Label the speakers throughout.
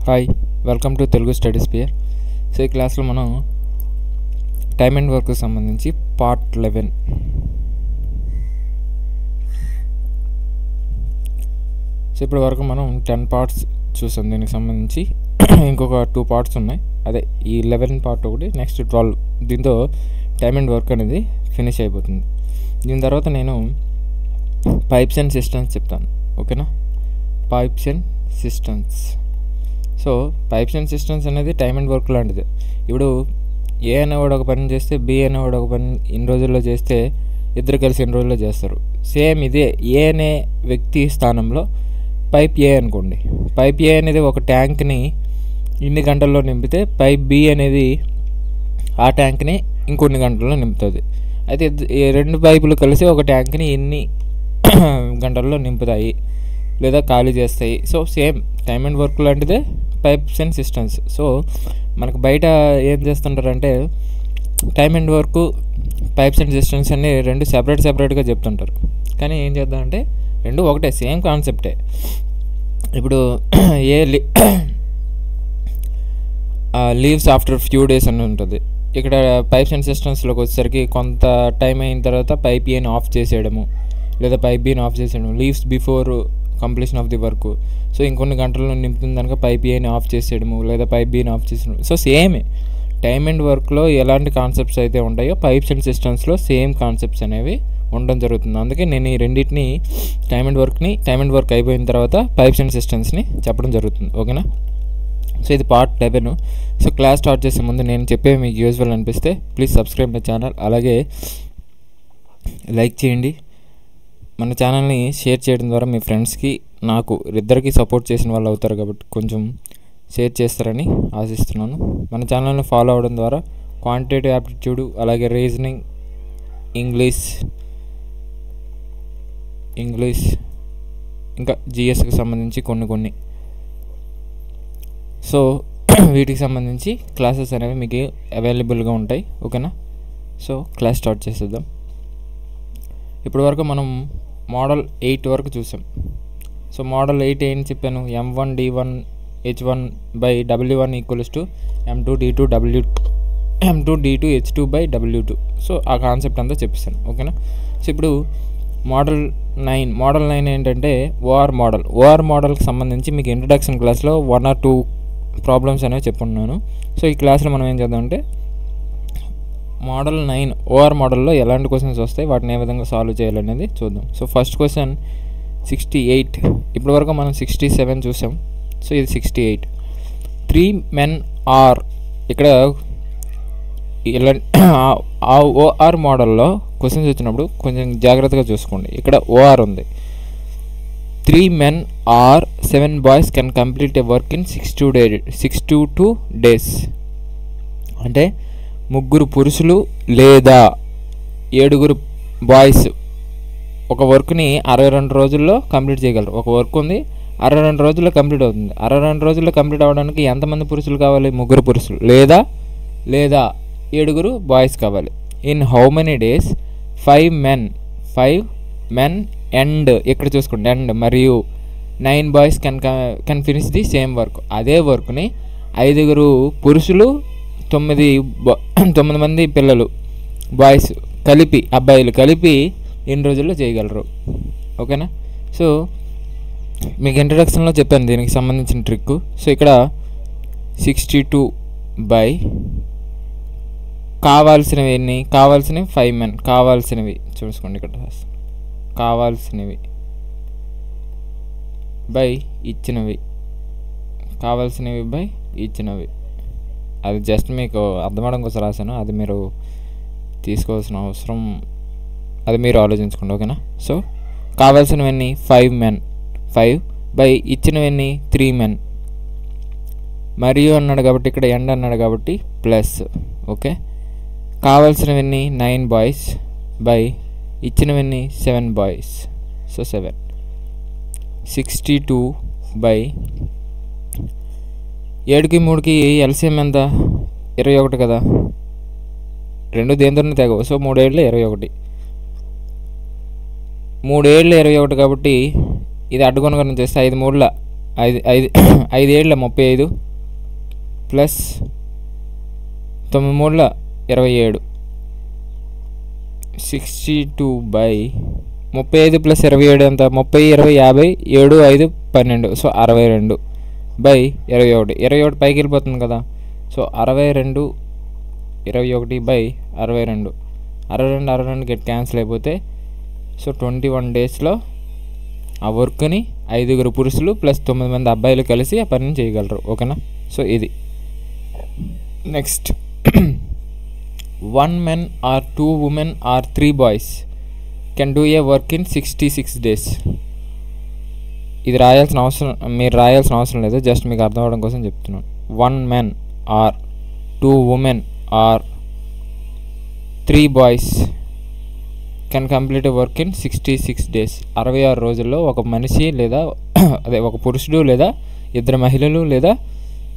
Speaker 1: Hi, welcome to Telugu study sphere. So ఈ క్లాస్లో మనం టైమ్ అండ్ వర్క్కి సంబంధించి పార్ట్ 11. సో ఇప్పటి వరకు మనం 10 పార్ట్స్ చూసాం. దీనికి సంబంధించి ఇంకొక 2 పార్ట్స్ ఉన్నాయి. అదే ఈ 11 పార్ట్ ఒకటి, నెక్స్ట్ 12. దీంతో టైమ్ అండ్ వర్క్ అనేది ఫినిష్ అయిపోతుంది. దీని తర్వాత నేను పైప్స్ అండ్ సిస్టమ్స్ చెప్తాను. ఓకేనా? Pipes and systems. So pipes and systems అనేది టైమ్ అండ్ వర్క్ లాంటిది. ఇప్పుడు ఏ అనేవాడు ఒక పని చేస్తే బి అనేవాడు ఒక పని ఇన్ని రోజుల్లో చేస్తే ఇద్దరు కలిసి ఇన్ని రోజుల్లో చేస్తారు. సేమ్ ఇదే ఏ అనే వ్యక్తి స్థానంలో పైప్ ఏ అనుకోండి. పైప్ ఏ అనేది ఒక ట్యాంక్ని ఇన్ని గంటల్లో నింపితే పైప్ బి అనేది ఆ ట్యాంక్ని ఇంకొన్ని గంటల్లో నింపుతుంది. అయితే ఈ రెండు పైపులు కలిసి ఒక ట్యాంక్ని ఎన్ని గంటల్లో నింపుతాయి లేదా ఖాళీ చేస్తాయి. So same time and work లాంటిదే పైప్స్ అండ్ సిస్టమ్స్. సో మనకు బయట ఏం చేస్తుంటారంటే time and work, pipes and systems అన్ని రెండు సెపరేట్గా చెప్తుంటారు. కానీ ఏం చేద్దామంటే రెండు ఒకటే, సేమ్ కాన్సెప్టే. ఇప్పుడు ఏ లీవ్స్ ఆఫ్టర్ ఫ్యూ డేస్ అని ఉంటుంది. ఇక్కడ పైప్స్ అండ్ సిస్టమ్స్లోకి వచ్చేసరికి కొంత టైం అయిన తర్వాత పైప్ ఏని ఆఫ్ చేసేయడము లేదా పైప్ బీని ఆఫ్ చేసేయడం, leaves before completion of the work. So ఇంకొన్ని గంటల్లో నింపుతుంది కనుక పైప్ ఏని ఆఫ్ చేసేయడము లేదా పైప్ బీని ఆఫ్ చేసేయడం. సో సేమే టైమ్ అండ్ వర్క్లో ఎలాంటి కాన్సెప్ట్స్ అయితే ఉంటాయో పైప్స్ అండ్ సిస్టమ్స్లో సేమ్ కాన్సెప్ట్స్ అనేవి ఉండడం జరుగుతుంది. అందుకే నేను ఈ రెండింటిని టైమ్ అండ్ వర్క్ అయిపోయిన తర్వాత పైప్స్ అండ్ సిస్టమ్స్ని చెప్పడం జరుగుతుంది. ఓకేనా? సో ఇది పార్ట్ 11. సో క్లాస్ స్టార్ట్ చేసే ముందు నేను చెప్పేవి మీకు యూజ్ఫుల్ అనిపిస్తే ప్లీజ్ సబ్స్క్రైబ్ మై ఛానల్, అలాగే లైక్ చేయండి. మన ఛానల్ని షేర్ చేయడం ద్వారా మీ ఫ్రెండ్స్కి నాకు ఇద్దరికి సపోర్ట్ చేసిన వాళ్ళు అవుతారు కాబట్టి కొంచెం షేర్ చేస్తారని ఆశిస్తున్నాను. మన ఛానల్ని ఫాలో అవ్వడం ద్వారా క్వాంటిటేటివ్ యాప్టిట్యూడ్, అలాగే రీజనింగ్, ఇంగ్లీష్ ఇంకా జిఎస్కి సంబంధించి కొన్ని సో వీటికి సంబంధించి క్లాసెస్ అనేవి మీకు అవైలబుల్గా ఉంటాయి. ఓకేనా? సో క్లాస్ స్టార్ట్ చేసేద్దాం. ఇప్పటి వరకు మనం మోడల్ 8 వరకు చూసాం. సో మోడల్ 8 ఏం చెప్పాను? M1 D1 H1 by W1 equals to M2 D2 H2 by W2. So ఆ కాన్సెప్ట్ అంతా చెప్పేసాను. ఓకేనా? సో ఇప్పుడు మోడల్ 9 ఏంటంటే ఓఆర్ మోడల్కి సంబంధించి మీకు ఇంట్రడక్షన్ క్లాస్లో 1 or 2 ప్రాబ్లమ్స్ అనేవి చెప్పుకున్నాను. సో ఈ క్లాస్లో మనం ఏం చేద్దామంటే మోడల్ 9 ఓఆర్ మోడల్లో ఎలాంటి క్వశ్చన్స్ వస్తాయి, వాటిని ఏ విధంగా సాల్వ్ చేయాలనేది చూద్దాం. So first question 68. ఇప్పటి వరకు మనం 67 చూసాం. సో ఇది 68. 3 men are, ఇక్కడ ఓఆర్ మోడల్లో క్వశ్చన్స్ వచ్చినప్పుడు కొంచెం జాగ్రత్తగా చూసుకోండి. ఇక్కడ ఓఆర్ ఉంది. 3 men or 7 boys can complete a work in 6 to 2 days. అంటే 3 పురుషులు లేదా 7 బాయ్స్ ఒక వర్క్ని 62 రోజుల్లో కంప్లీట్ చేయగలరు. ఒక వర్క్ ఉంది, 62 రోజుల్లో కంప్లీట్ అవుతుంది. 62 రోజుల్లో కంప్లీట్ అవ్వడానికి ఎంతమంది పురుషులు కావాలి? 3 పురుషులు లేదా 7 బాయ్స్ కావాలి. In how many days 5 men and ఇక్కడ చూసుకోండి అండ్ మరియు 9 boys can finish the same work. అదే వర్క్ని 5 పురుషులు 9 మంది పిల్లలు బాయ్స్ కలిపి, అబ్బాయిలు కలిపి ఎన్ని రోజుల్లో చేయగలరు. ఓకేనా? సో మీకు ఇంట్రడక్షన్లో చెప్పాను దీనికి సంబంధించిన ట్రిక్. సో ఇక్కడ 62 బై కావాల్సినవి 5 men, కావాల్సినవి చూసుకోండి ఇక్కడ కావాల్సినవి బై ఇచ్చినవి, అది జస్ట్ మీకు అర్థమవడం కోసం రాశాను. అది మీరు తీసుకోవాల్సిన అవసరం, అది మీరు ఆలోచించుకోండి. ఓకేనా? సో కావాల్సినవన్నీ 5 men, 5 బై ఇచ్చినవన్నీ 3 men, మరియు అన్నాడు కాబట్టి ఇక్కడ ఎండ్ అన్నాడు కాబట్టి ప్లస్. ఓకే? కావాల్సినవన్నీ 9 boys బై ఇచ్చినవన్నీ 7 boys. సో 7. 62 బై 7కి 3కి ఎల్సిఎం ఎంత? 21 కదా. 2 దేంతోనే తెగవు. సో 3 ఏళ్ళు 21. 3 ఏళ్ళు 21 కాబట్టి ఇది అడ్డుకొనగరం చేస్తే 5 3 5 ఏళ్ళ 35 ప్లస్ 9 మూడుల 27 62 బై 35 ప్లస్ 27 ఎంత 30 20 50 7 5 12 సో 62 బై 21 పైకి వెళ్ళిపోతుంది కదా. సో 62 21 బై 62 గెట్ క్యాన్సిల్ అయిపోతే సో 21 డేస్లో ఆ వర్క్ని 5 పురుషులు ప్లస్ 9 మంది అబ్బాయిలు కలిసి ఆ పనిని చేయగలరు. ఓకేనా. సో ఇది next 1 man or 2 women or 3 boys can do a work in 66 days. ఇది మీరు రాయాల్సిన అవసరం లేదు, జస్ట్ మీకు అర్థం అవ్వడం కోసం చెప్తున్నాను. 1 man or 2 women or 3 boys can complete work in 66 days. 66 రోజుల్లో ఒక మనిషి లేదా ఒక పురుషుడు లేదా 2 మహిళలు లేదా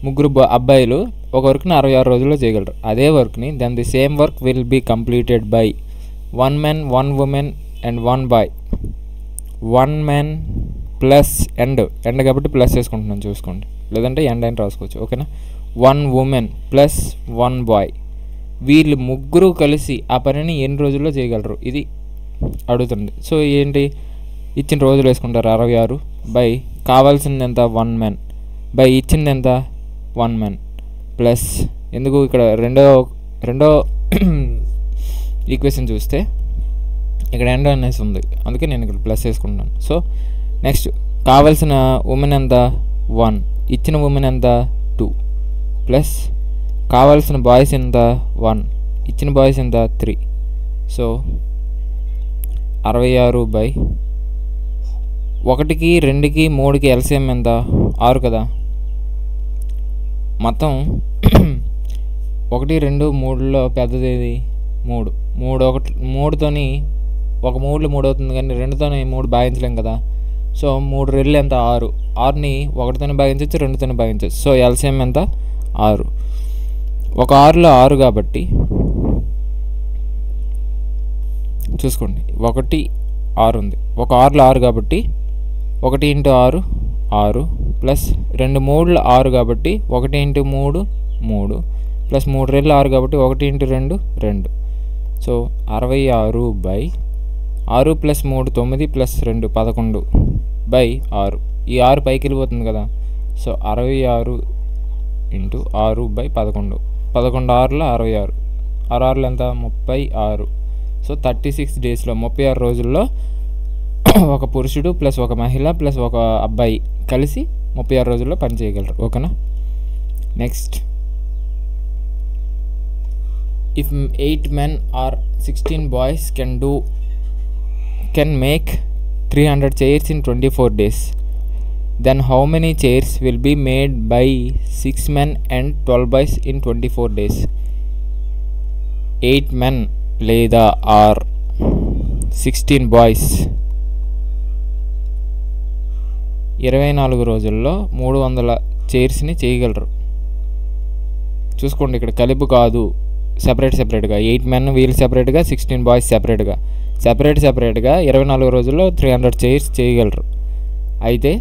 Speaker 1: 3 అబ్బాయిలు ఒక వర్క్ని 66 రోజుల్లో చేయగలరు. అదే వర్క్ని then the same work will be completed by 1 man 1 woman and 1 boy. 1 man plus and కాబట్టి ప్లస్ వేసుకుంటున్నాను చూసుకోండి, లేదంటే ఎండ్ అని రాసుకోవచ్చు. ఓకేనా. 1 woman ప్లస్ 1 boy వీళ్ళు 3 కలిసి ఆ పనిని ఎన్ని రోజుల్లో చేయగలరు ఇది అడుగుతుంది. సో ఏంటి ఇచ్చిన రోజులు వేసుకుంటారు 66 బై కావాల్సింది ఎంత 1 man బై ఇచ్చింది ఎంత 1 man ప్లస్ ఎందుకు ఇక్కడ రెండో ఈక్వేషన్ చూస్తే ఇక్కడ ఎండ్ అనేసి ఉంది, అందుకే నేను ఇక్కడ ప్లస్ వేసుకుంటున్నాను. సో నెక్స్ట్ కావాల్సిన ఉమెన్ ఎంత 1, ఇచ్చిన ఉమెన్ ఎంత 2 ప్లస్ కావాల్సిన బాయ్స్ ఎంత 1, ఇచ్చిన బాయ్స్ ఎంత 3. సో 66 బై 1కి 2కి 3కి ఎల్సిఎం ఎంత 6 కదా. మొత్తం 1 2 3లో పెద్దది ఏది 3. 3తోని ఒక 3 అవుతుంది, కానీ 2తోని 3 భాగించలేం కదా. సో 3 2 ఎంత 6. 6ని 1తోని భాగించవచ్చు, 2తోని భాగించవచ్చు. సో ఎల్సిఎం ఎంత 6. ఒక 6లో 6 కాబట్టి చూసుకోండి 1 6 ఉంది, ఒక 6లో 6 కాబట్టి 1 × 6 6 ప్లస్ 2 3లో 6 కాబట్టి 1 × 3 3 ప్లస్ 3 2 6 కాబట్టి 1 × 2 2. So 66 by 6 plus 3 9 plus 2 11 by 6. ఈ 6 పైకి వెళ్ళిపోతుంది కదా. So 66 × 6 by 11. 11 6లో 66, 6 ఎంత 36. సో 36 డేస్లో 36 రోజుల్లో ఒక పురుషుడు ప్లస్ ఒక మహిళ ప్లస్ ఒక అబ్బాయి కలిసి 36 రోజుల్లో పని చేయగలరు. ఓకేనా. Next if 8 men or 16 boys can make 300 chairs in 24 days, then how many chairs will be made by 6 men and 12 boys in 24 days? 8 men లేదా ఆర్ 16 బాయ్స్ 24 రోజుల్లో 300 చైర్స్ని చేయగలరు. చూసుకోండి ఇక్కడ కలిపి కాదు, సెపరేట్గా 8 men వీళ్ళు సెపరేట్గా 16 బాయ్స్ సెపరేట్గా 24 రోజుల్లో 300 చైర్స్ చేయగలరు. అయితే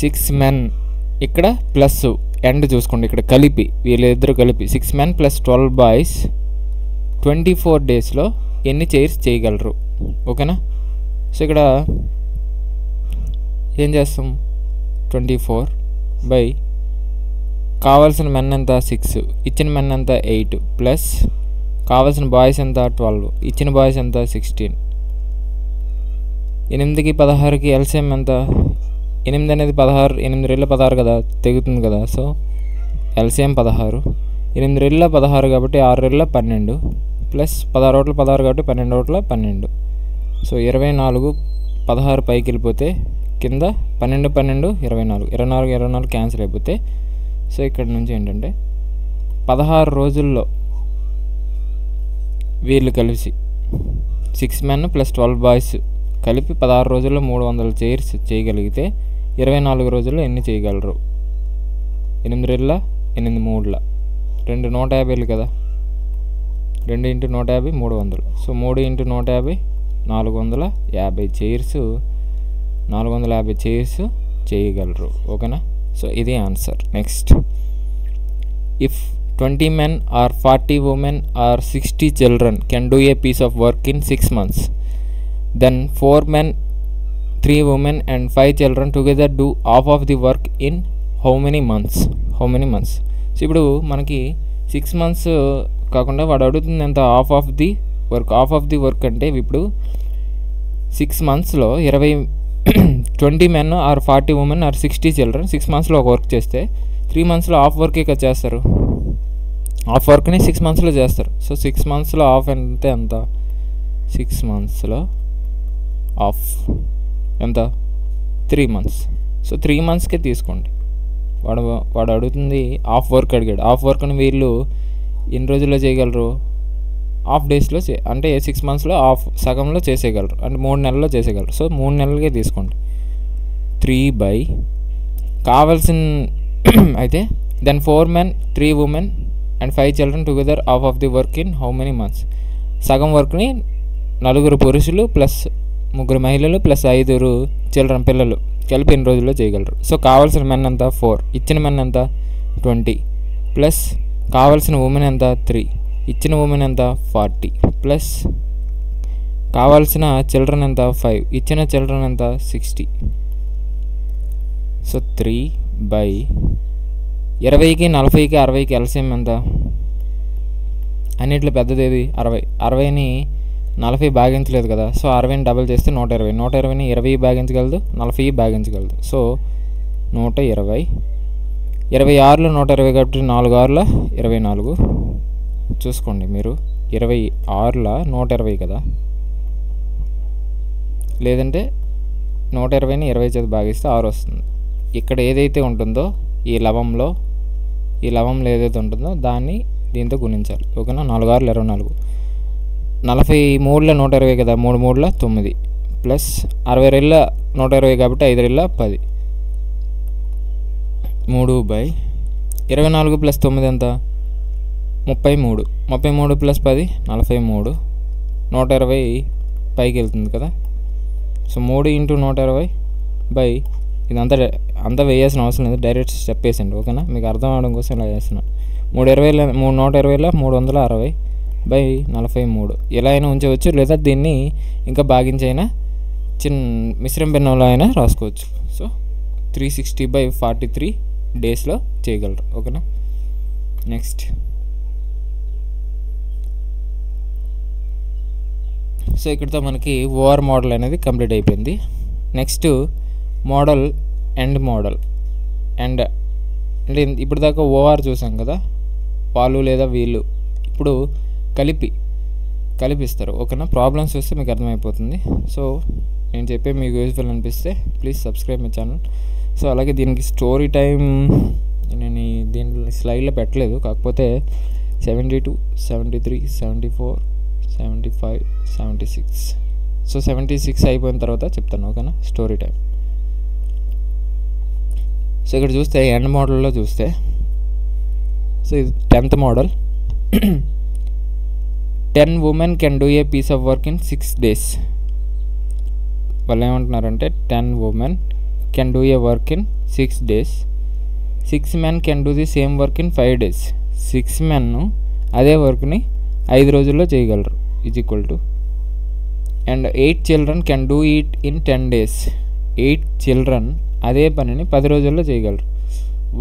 Speaker 1: 6 men ఇక్కడ ప్లస్ ఎండ్ చూసుకోండి, ఇక్కడ కలిపి వీళ్ళిద్దరు కలిపి 6 men ప్లస్ 12 బాయ్స్ 24 డేస్లో ఎన్ని చైర్స్ చేయగలరు. ఓకేనా. సో ఇక్కడ ఏం చేస్తాం 24 బై కావాల్సిన మెన్ ఎంత 6, ఇచ్చిన మెన్ ఎంత 8 ప్లస్ కావాల్సిన బాయ్స్ ఎంత 12, ఇచ్చిన బాయ్స్ ఎంత 16. 8కి 16కి ఎల్సిఎం ఎంత 8 అనేది 16, 8 2 16 కదా, తెగుతుంది కదా. సో ఎల్సిఎం 16, 8 2 16 కాబట్టి 6 2 12 ప్లస్ 16 1 16 కాబట్టి 12 1 12. సో 24 16 పైకి వెళ్ళిపోతే కింద 12 12 24 క్యాన్సిల్ అయిపోతే సో ఇక్కడ నుంచి ఏంటంటే 16 రోజుల్లో వీళ్ళు కలిసి 6 men ప్లస్ 12 బాయ్స్ కలిపి 16 రోజుల్లో 300 చైర్స్ చేయగలిగితే 24 రోజుల్లో ఎన్ని చేయగలరు? 8 2 8 3 2 150 కదా, 2 × 150 300. సో 3 × 150 450 చైర్స్ 450 చైర్స్ చేయగలరు. ఓకేనా? సో ఇది answer. Next, if 20 men or 40 women or 60 children can do a piece of work in 6 months, then 4 men, 3 women and 5 children together do half of the work in how many months? So ఇప్పుడు మనకి 6 months కాకుండా వాడు అడుగుతుంది ఎంత, half of the work అంటే ఇప్పుడు 6 monthsలో 20 men or 40 women or 60 children 6 monthsలో ఒక వర్క్ చేస్తే 3 monthsలో హాఫ్ వర్కే కదా చేస్తారు. హాఫ్ వర్క్ని 6 monthsలో చేస్తారు. సో 6 monthsలో హాఫ్ అంటే ఎంత, 6 monthsలో హాఫ్ ఎంత, 3 months. సో 3 monthsకే తీసుకోండి. వాడు అడుగుతుంది హాఫ్ వర్క్ అడిగాడు. హాఫ్ వర్క్ని వీళ్ళు ఎన్ని రోజుల్లో చేయగలరు, హాఫ్ డేస్లో అంటే 6 monthsలో సగంలో చేసేయగలరు, అంటే 3 నెలల్లో చేసేయగలరు. సో 3 నెలలకే తీసుకోండి. 3 కావాల్సిన అయితే then 4 men, 3 women and 5 children together half of the work in how many months? సగం వర్క్ని 4 పురుషులు ప్లస్ 3 మహిళలు ప్లస్ 5 చిల్డ్రన్ పిల్లలు కలిపి ఎన్ని రోజుల్లో చేయగలరు. సో కావాల్సిన మెన్ ఎంత, 4, ఇచ్చిన మెన్ ఎంత 20, ప్లస్ కావాల్సిన ఉమెన్ ఎంత 3, ఇచ్చిన ఉమెన్ ఎంత 40, ప్లస్ కావాల్సిన చిల్డ్రన్ ఎంత 5, ఇచ్చిన చిల్డ్రన్ ఎంత 60. సో 3/20కి 40కి 60కి ఎల్సిఎం ఎంత, అన్నిట్లో పెద్దది 60. 60ని 40 భాగించలేదు కదా, సో 60ని డబుల్ చేస్తే 120. 120ని 20 భాగించగలదు, 40 భాగించగలదు. సో 120. 26లో 120 కాబట్టి 4 6ల 24. చూసుకోండి మీరు, 26ల 120 కదా, లేదంటే 120ని 20 చేత భాగిస్తే 6 వస్తుంది. ఇక్కడ ఏదైతే ఉంటుందో ఈ లవంలో ఏదైతే ఉంటుందో దాన్ని దీంతో గుణించాలి. ఓకేనా? 4 6ల 24. 43లో 120 కదా, 3 3ల 9, ప్లస్ 62ల 120 కాబట్టి 5 2ల 10. 3/24 ప్లస్ 9 ఎంత, 33. 33 ప్లస్ 10 43. 120 పైకి వెళ్తుంది కదా. సో 3 × 120 ఇదంతా వేయాల్సిన అవసరం లేదు, డైరెక్ట్ స్టెప్ వేసండి. ఓకేనా? మీకు అర్థం అవడం కోసం ఇలా వేస్తున్నాను. 120లో 360/43 ఇలా అయినా ఉంచవచ్చు, లేదా దీన్ని ఇంకా భాగించైనా మిశ్రమ భిన్నంలో అయినా రాసుకోవచ్చు. సో 360/43 డేస్లో చేయగలరు. ఓకేనా? నెక్స్ట్, సో ఇక్కడితో మనకి ఓఆర్ మోడల్ అనేది కంప్లీట్ అయిపోయింది. నెక్స్ట్ మోడల్ ఎండ్ అంటే ఇప్పుడు దాకా ఓఆర్ చూసాం కదా, వాళ్ళు లేదా వీళ్ళు. ఇప్పుడు కలిపిస్తారు. ఓకేనా? ప్రాబ్లమ్స్ చూస్తే మీకు అర్థమైపోతుంది. సో నేను చెప్పే మీకు యూజ్ఫుల్ అనిపిస్తే please subscribe my channel. So అలాగే దీనికి స్టోరీ టైం నేను దీంట్లో స్లైడ్లో పెట్టలేదు, కాకపోతే 72, 73, 74, 75, 76. సో 76 అయిపోయిన తర్వాత చెప్తాను. ఓకేనా? Story time. సో ఇక్కడ చూస్తే ఎండ్ మోడల్లో చూస్తే, సో ఇది 10th model. 10 women can do a piece of work in 6 days. వాళ్ళు ఏమంటున్నారంటే 10 women can do a work in 6 days. 6 men can do the same work in 5 days. 6 men అదే వర్క్ని 5 రోజుల్లో చేయగలరు. Is equal to, and 8 children can do it in 10 days. 8 children అదే పనిని 10 రోజుల్లో చేయగలరు.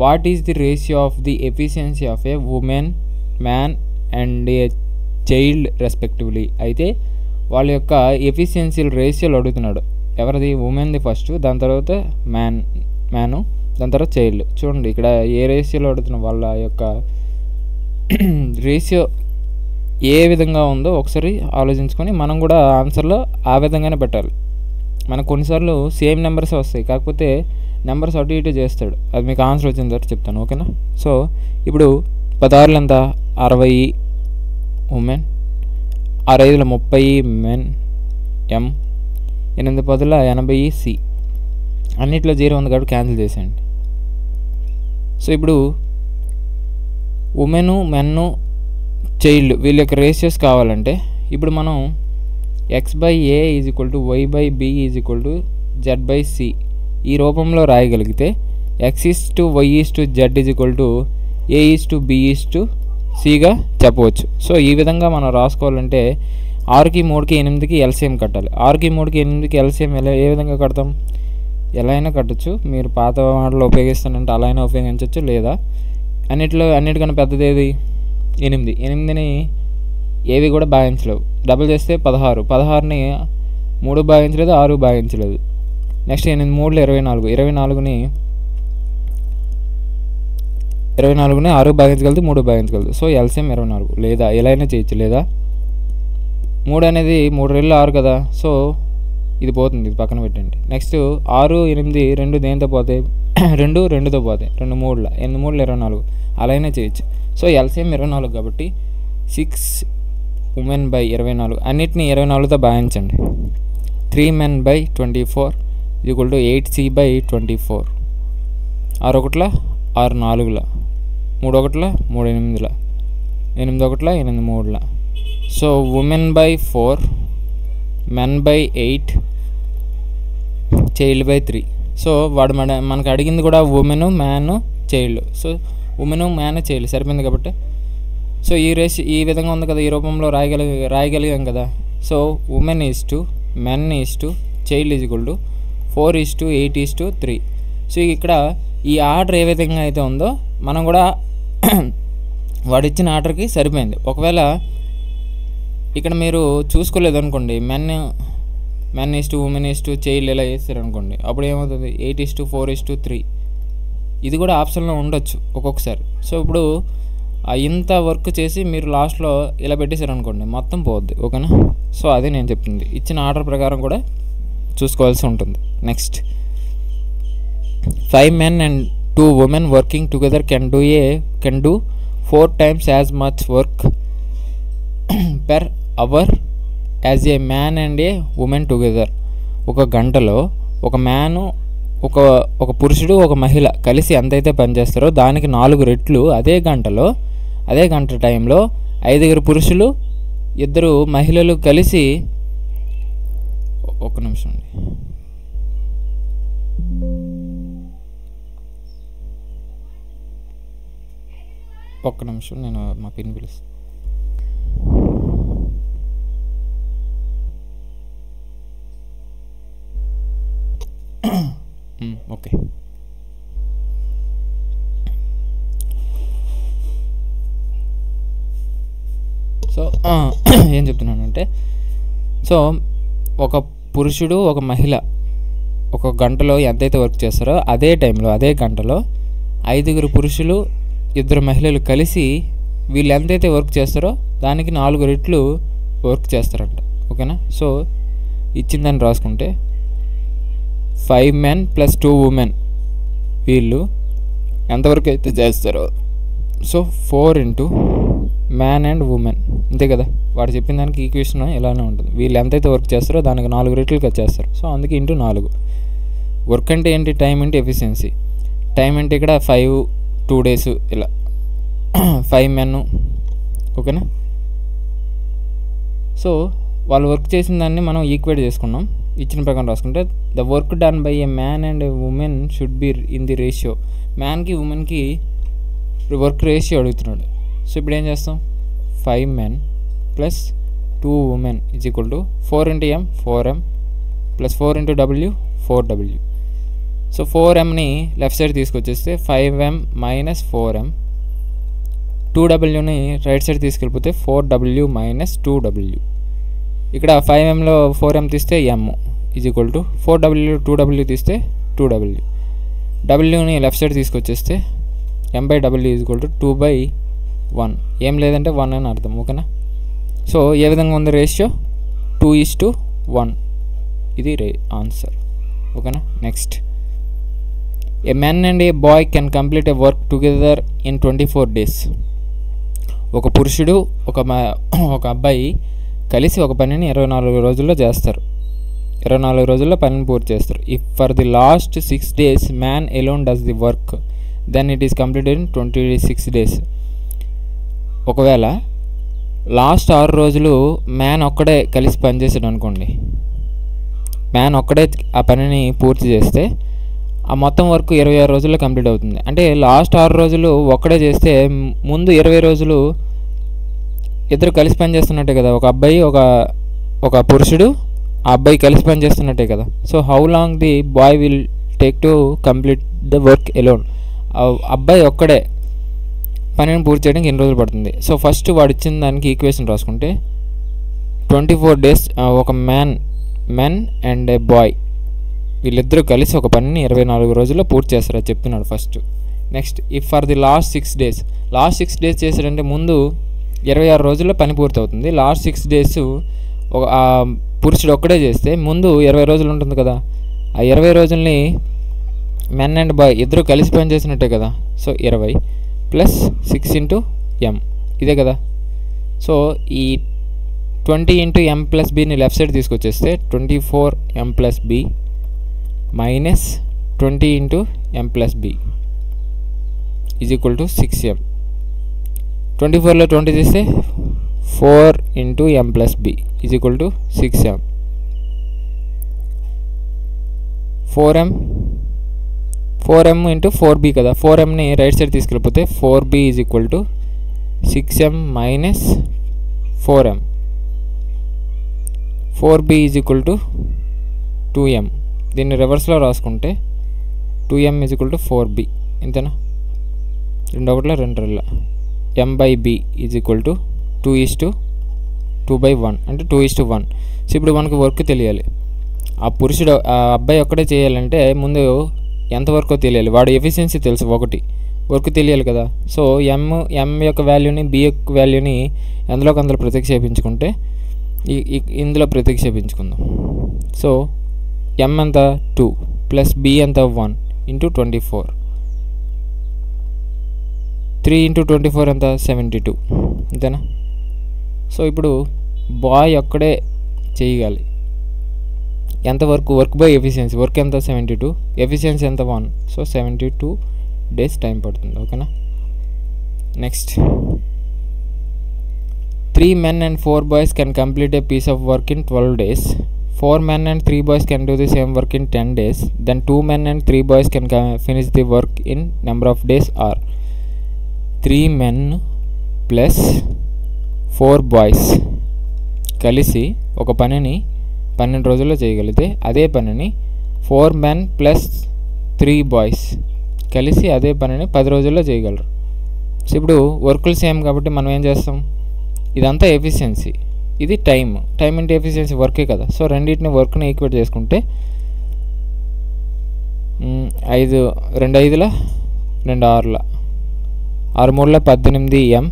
Speaker 1: What is the ratio of the efficiency of A women, man and a child respectively. అయితే వాళ్ళ యొక్క ఎఫిషియన్సీ రేషియోలు అడుగుతున్నాడు. ఎవరిది? ఉమెన్ది ఫస్ట్, దాని తర్వాత మ్యాను, దాని తర్వాత చైల్డ్. చూడండి ఇక్కడ ఏ రేషియోలో అడుగుతున్నాడు, వాళ్ళ యొక్క రేషియో ఏ విధంగా ఉందో ఒకసారి ఆలోచించుకొని మనం కూడా ఆన్సర్లో ఆ విధంగానే పెట్టాలి. మనకు కొన్నిసార్లు సేమ్ నెంబర్స్ వస్తాయి, కాకపోతే నెంబర్స్ అటు ఇటు చేస్తాడు. అది మీకు ఆన్సర్ వచ్చిన తర్వాత చెప్తాను. ఓకేనా? సో ఇప్పుడు 16 ఎంత, 60 ఉమెన్, 6 5 30 మెన్, ఎం, 8 10 80 సి. అన్నిట్లో 0 ఉంది కాబట్టి క్యాన్సిల్ చేసేయండి. సో ఇప్పుడు ఉమెను, మెన్ను, చైల్డ్ వీళ్ళ యొక్క రేషియోస్ కావాలంటే ఇప్పుడు మనం x/a = y/b = z/c ఈ రూపంలో రాయగలిగితే x/y/z=a/b/cగా చెప్పవచ్చు. సో ఈ విధంగా మనం రాసుకోవాలంటే 6కి 3కి 8కి ఎల్సిఎం కట్టాలి. 6కి 3కి 8కి ఎల్సిఎం ఏ విధంగా కడతాం? ఎలా అయినా కట్టచ్చు. మీరు పాత మాటలు ఉపయోగిస్తానంటే అలా అయినా ఉపయోగించవచ్చు, లేదా అన్నిటికన్నా పెద్దది ఏది? 8. 8ని ఏవి కూడా భాగించలేవు. డబుల్ చేస్తే 16. 16ని 3 భాగించలేదు, 6 భాగించలేదు. నెక్స్ట్ 8 3 24. 24ని 6 భాగించగలదు, 3 భాగించగలదు. So LCM 24. లేదా ఎలా అయినా చేయొచ్చు. లేదా 3 అనేది 3 రెళ్ళు 6 కదా. సో ఇది పోతుంది, ఇది పక్కన పెట్టండి. నెక్స్ట్ 6 8 2 దేనితో పోతాయి? 2 2తో పోతాయి. 2 3 8 3 24. అలా అయినా చేయొచ్చు. సో ఎల్సిఎం 24 కాబట్టి 6 ఉమెన్ బై 24. అన్నిటిని 24తో భాగించండి. 3 men by 24 = 8c/24. 6 1 6 4 3 1 3 8 8 1 8 3. So women by 4, men by 8, child by 3. So వాడు మనకు అడిగింది కూడా women, man, child. So women, man, child సరిపోయింది కాబట్టి సో ఈ విధంగా ఉంది కదా, ఈ రూపంలో రాయగలిగాం కదా. So women = men = child = 4:8:3. So ఇక్కడ ఈ ఆర్డర్ ఏ విధంగా అయితే ఉందో మనం కూడా వాడిచ్చిన ఆర్డర్కి సరిపోయింది. ఒకవేళ ఇక్కడ మీరు చూసుకోలేదు అనుకోండి, మెన్ = ఉమెన్ = చైల్డ్ ఇలా వేస్తారు అనుకోండి, అప్పుడు ఏమవుతుంది? 8:4:3. ఇది కూడా ఆప్షన్లో ఉండొచ్చు ఒక్కొక్కసారి. సో ఇప్పుడు ఇంత వర్క్ చేసి మీరు లాస్ట్లో ఇలా పెట్టేశారు అనుకోండి, మొత్తం పోద్ది. ఓకేనా? సో అదే నేను చెప్తుంది. ఇచ్చిన ఆర్డర్ ప్రకారం కూడా చూసుకోవాల్సి ఉంటుంది. Next 5 men and 2 women working together can do 4 times as much work per hour as a man and a woman together. ఒక గంటలో ఒక మ్యాను, ఒక పురుషుడు, ఒక మహిళ కలిసి ఎంతైతే పనిచేస్తారో దానికి 4 రెట్లు అదే గంట టైంలో 5 పురుషులు, 2 మహిళలు కలిసి ఒక్క నిమిషం అండి. ఒక్క నిమిషం, నేను మా పిన్ పిలుస్తాను. ఓకే. సో ఏం చెప్తున్నానంటే, సో ఒక పురుషుడు, ఒక మహిళ ఒక గంటలో ఎంతైతే వర్క్ చేస్తారో అదే టైంలో, అదే గంటలో 5 పురుషులు, 2 మహిళలు కలిసి వీళ్ళు ఎంతైతే వర్క్ చేస్తారో దానికి 4 రెట్లు వర్క్ చేస్తారంట. ఓకేనా? సో ఇచ్చిందని రాసుకుంటే 5 men + 2 women వీళ్ళు ఎంతవరకు అయితే చేస్తారో, సో 4 × మ్యాన్ అండ్ ఉమెన్, అంతే కదా. వాడు చెప్పిన దానికి ఈక్వేషన్ ఇలానే ఉంటుంది. వీళ్ళు ఎంతైతే వర్క్ చేస్తారో దానికి 4 రెట్లు చేస్తారు. సో అందుకే × 4. వర్క్ అంటే ఏంటి? టైం అంటే ఎఫిషియన్సీ. టైం అంటే ఇక్కడ 5 2 days ఇలా 5 men. ఓకేనా? సో వాళ్ళు వర్క్ చేసిన దాన్ని మనం ఈక్వేట్ చేసుకున్నాం. ఇచ్చిన ప్రకారం రాసుకుంటే the work done by a man and women should be in the ratio. మ్యాన్కి ఉమెన్కి వర్క్ రేషియో అడుగుతున్నాడు. సో ఇప్పుడు ఏం చేస్తాం? 5 men + 2 women = 4 × m 4m + 4 × w 4w. So 4mని లెఫ్ట్ సైడ్ తీసుకొచ్చేస్తే 5m - 4m, 2wని రైట్ సైడ్ తీసుకెళ్ళిపోతే 4w - 2w. ఇక్కడ 5mలో 4m తీస్తే m = 4w 2w తీస్తే 2w. wని లెఫ్ట్ సైడ్ తీసుకొచ్చేస్తే m/w = 2/1. ఏం లేదంటే 1 అని అర్థం. ఓకేనా? సో ఏ విధంగా ఉంది రేషియో? 2:1. ఇది ఆన్సర్. ఓకేనా? Next, a men and a boy can complete a work together in 24 days. ఒక పురుషుడు, ఒక అబ్బాయి కలిసి ఒక పనిని 24 రోజుల్లో చేస్తారు. 24 రోజుల్లో పనిని పూర్తి చేస్తారు. If for the last 6 days man alone does the work then it is completed in 26 days. ఒకవేళ లాస్ట్ 6 రోజులు మ్యాన్ ఒక్కడే కలిసి పనిచేసాడు అనుకోండి, మ్యాన్ ఒక్కడే ఆ పనిని పూర్తి చేస్తే ఆ మొత్తం వర్క్ 26 రోజుల్లో కంప్లీట్ అవుతుంది. అంటే లాస్ట్ 6 రోజులు ఒక్కడే చేస్తే ముందు 20 రోజులు ఇద్దరు కలిసి పని చేస్తున్నట్టే కదా. ఒక అబ్బాయి ఒక పురుషుడు ఆ అబ్బాయి కలిసి పని చేస్తున్నట్టే కదా. So how long the bye will take to complete the work alone. అబ్బాయి ఒక్కడే పనిని పూర్తి చేయడానికి ఎన్ని రోజులు పడుతుంది. సో ఫస్ట్ వాడు ఇచ్చిన దానికి ఈక్వేషన్ రాసుకుంటే 24 days ఒక మెన్ అండ్ ఏ బాయ్ వీళ్ళిద్దరూ కలిసి ఒక పనిని 24 రోజుల్లో పూర్తి చేస్తారు అది చెప్తున్నాడు first. Next if for the last 6 days చేశాడంటే ముందు 26 రోజుల్లో పని పూర్తి అవుతుంది. లాస్ట్ 6 days ఒక పురుషుడు ఒక్కడే చేస్తే ముందు 20 రోజులు ఉంటుంది కదా. ఆ 20 రోజుల్ని మెన్ అండ్ బాయ్ ఇద్దరు కలిసి పని చేసినట్టే కదా. సో 20 ప్లస్ 6 ఇంటూ ఎం ఇదే కదా. సో ఈ 20 ఇంటూ ఎం ప్లస్ బిని లెఫ్ట్ సైడ్ తీసుకొచ్చేస్తే 24 M plus B minus 20 into M plus B is equal to 6m. 24లో 20 తీస్తే 4 into M plus B is equal to 6m. 4m into 4b కదా. 4mని right side తీసుకెళ్ళిపోతే 4b is equal to 6m minus 4m. 4b is equal to 2m. దీన్ని రివర్స్లో రాసుకుంటే 2m is equal to 4b ఇంతేనా. 2 ఒకటిలో 2 m by b is equal to 2:2/1 అంటే 2:1. So ఇప్పుడు మనకు వర్క్ తెలియాలి. ఆ పురుషుడు ఆ అబ్బాయి ఒక్కడే చేయాలంటే ముందు ఎంత వర్కో తెలియాలి. వాడు ఎఫిషియన్సీ తెలుసు, ఒకటి వర్క్ తెలియాలి కదా. సో ఎం యొక్క వాల్యూని బి యొక్క వాల్యూని అందులో ప్రతిక్షేపించుకుంటే ఇందులో ప్రతిక్షేపించుకుందాం. సో ఎం ఎంత 2 ప్లస్ బి ఎంత 1 ఇంటూ 24. 3 ఇంటూ 24 ఎంత 72 అంతేనా. సో ఇప్పుడు బాయ్ ఒక్కడే చేయగాలి. ఎంత వర్క్ బై ఎఫిషియన్సీ. వర్క్ ఎంత 72, ఎఫిషియన్సీ ఎంత 1. సో 72 days టైం పడుతుంది. ఓకేనా. Next 3 men and 4 boys can complete a piece of work in 12 days. 4 men and 3 boys can do the same work in 10 days. Then 2 men and 3 boys can finish the work in number of days are 3 men plus 4 boys కలిసి ఒక పనిని 12 రోజుల్లో చేయగలిగితే అదే పనిని 4 men plus 3 boys కలిసి అదే పనిని 10 రోజుల్లో చేయగలరు. సో ఇప్పుడు వర్కులు సేమ్ కాబట్టి మనం ఏం చేస్తాం, ఇదంతా ఎఫిషియన్సీ, ఇది టైం ఇంటూ ఎఫిషియన్సీ వర్కే కదా. సో రెండింటిని వర్క్ని ఈక్వేట్ చేసుకుంటే 2 5 2 6 6 3 18m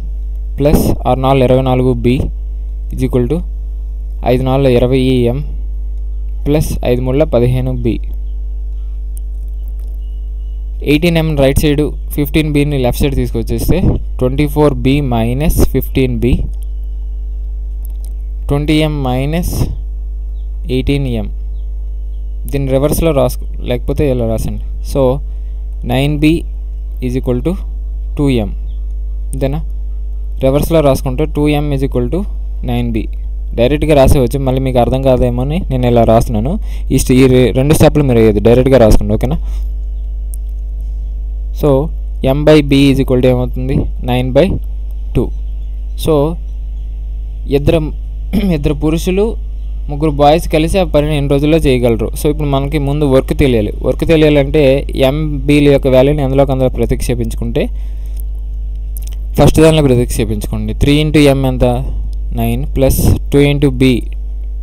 Speaker 1: plus 6 4 24b is equal to 5 4 20m plus 5 3 15b. 18m right side 15bని లెఫ్ట్ సైడ్ తీసుకొచ్చేస్తే 24b minus 15b 20m minus 18m. దీన్ని రివర్స్లో లేకపోతే ఇలా రాసండి. So 9b is equal to 2m అంతేనా. రివర్స్లో రాసుకుంటే 2m is equal to 9b. డైరెక్ట్గా రాసేవచ్చు, మళ్ళీ మీకు అర్థం కాదేమో అని నేను ఇలా రాస్తున్నాను. ఈ 2 స్టెప్లు మీరు వేయద్దు, డైరెక్ట్గా రాసుకోండి. ఓకేనా. So m by b is equal to ఏమవుతుంది 9/2. సో ఇద్దరు పురుషులు 3 బాయ్స్ కలిసి ఆ పనిని ఎన్ని రోజుల్లో చేయగలరు. సో ఇప్పుడు మనకి ముందు వర్క్ తెలియాలంటే ఎంబీల యొక్క వాల్యూని అందులో ప్రతిక్షేపించుకుంటే ఫస్ట్ దానిలో ప్రతిక్షేపించుకోండి. 3 ఇంటూ ఎం ఎంత 9 ప్లస్ 2 ఇంటూ బి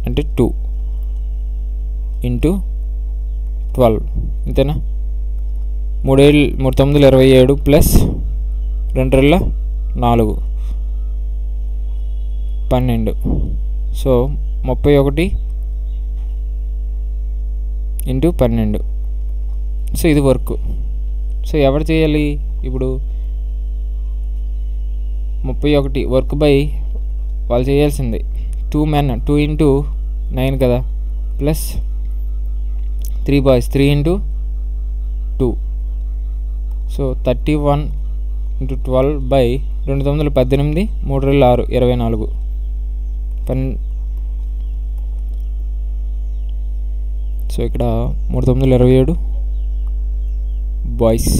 Speaker 1: అంటే 2 ఇంటూ 12 ఇంతేనా. 3 9 27 ప్లస్ 2 4 12. So 31 into 12. సో ఇది వర్క్. సో ఎవరు చేయాలి ఇప్పుడు 31 వర్క్ బై వాళ్ళు చేయాల్సింది 2 men 2 ఇంటూ 9 కదా plus 3 boys 3 into 2. So 31 into 12 by 2 9 18 3 6 24 so ఇక్కడ 3 9 27 బాయ్స్.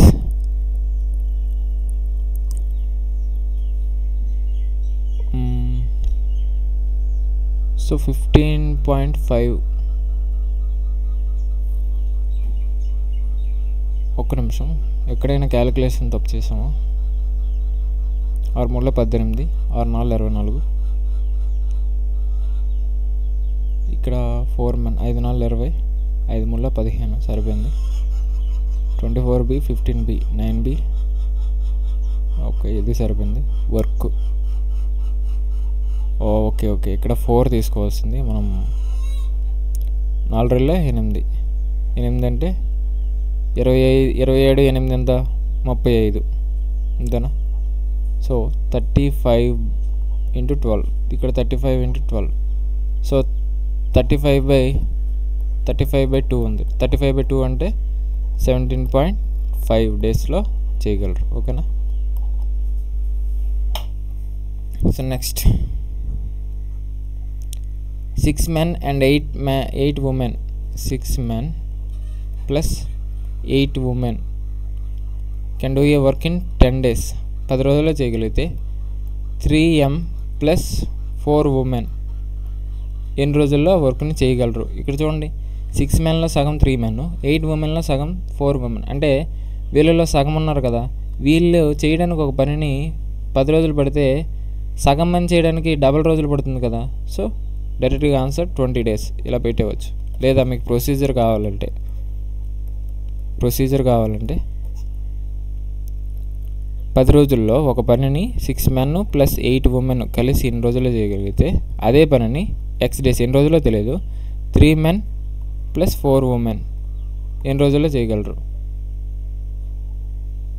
Speaker 1: సో 15.5. ఒక్క నిమిషం, ఎక్కడైనా క్యాలిక్యులేషన్ తప్పు చేసాము. 6 3 18, 6 4 24. ఇక్కడ 4 men, 5 4 20, 5 3 15 సరిపోయింది. 24B 15B 9B. ఓకే, ఇది సరిపోయింది వర్క్. ఓకే ఓకే, ఇక్కడ 4 తీసుకోవాల్సింది మనం. 4 2 8, 8 అంటే 27, 8 ఎంత 35 అంతేనా. సో 35 × 12, ఇక్కడ 35 × 12. సో 35/2 ఉంది. 35/2 అంటే 17.5 డేస్లో చేయగలరు. ఓకేనా. So next 6 men and 8 women. 6 men plus 8 women can do a work in 10 days. 10 రోజుల్లో చేయగలిగితే 3M plus 4 women ఎన్ని రోజుల్లో వర్క్ని చేయగలరు. ఇక్కడ చూడండి, 6 menలో సగం 3 men, 8 womenలో సగం 4 women. అంటే వీళ్ళలో సగం ఉన్నారు కదా, వీళ్ళు చేయడానికి ఒక పనిని 10 రోజులు పడితే సగం మంది చేయడానికి డబల్ రోజులు పడుతుంది కదా. సో డైరెక్ట్గా ఆన్సర్ 20 days ఇలా పెట్టేవచ్చు. లేదా మీకు ప్రొసీజర్ కావాలంటే 10 రోజుల్లో ఒక పనిని 6 men plus 8 women కలిసి ఎన్ని రోజుల్లో చేయగలిగితే అదే పనిని X days ఎన్ని రోజుల్లో తెలియదు 3 men plus 4 women ఎన్ని రోజుల్లో చేయగలరు.